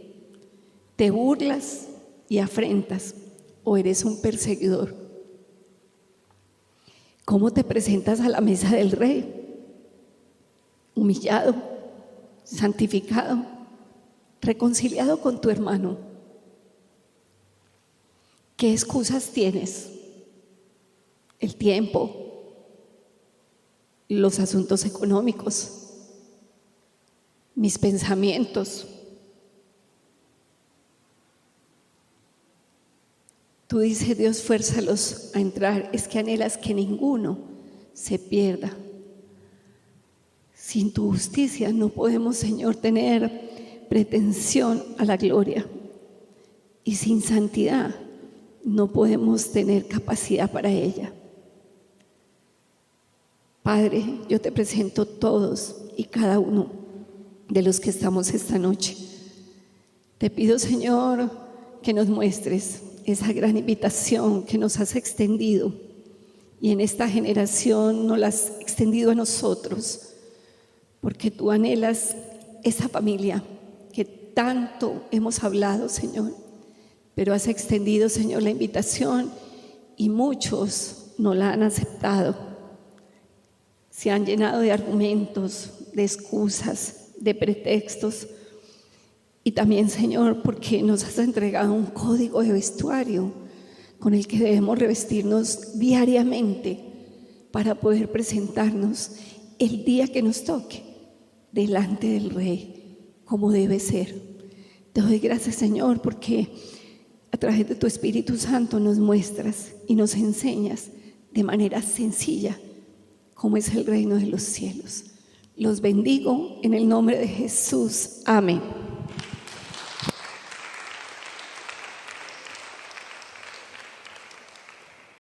¿Te burlas y afrentas? ¿O eres un perseguidor? ¿Cómo te presentas a la mesa del Rey? Humillado, santificado, reconciliado con tu hermano. ¿Qué excusas tienes? El tiempo, los asuntos económicos, mis pensamientos. Tú dices: Dios, fuérzalos a entrar. Es que anhelas que ninguno se pierda. Sin tu justicia no podemos, Señor, tener pretensión a la gloria, y sin santidad no podemos tener capacidad para ella. Padre, yo te presento todos y cada uno de los que estamos esta noche. Te pido, Señor, que nos muestres esa gran invitación que nos has extendido y en esta generación nos la has extendido a nosotros, porque tú anhelas esa familia que tanto hemos hablado, Señor, pero has extendido, Señor, la invitación y muchos no la han aceptado. Se han llenado de argumentos, de excusas, de pretextos. Y también, Señor, porque nos has entregado un código de vestuario con el que debemos revestirnos diariamente para poder presentarnos el día que nos toque delante del Rey, como debe ser. Te doy gracias, Señor, porque a través de tu Espíritu Santo nos muestras y nos enseñas de manera sencilla cómo es el reino de los cielos. Los bendigo en el nombre de Jesús. Amén.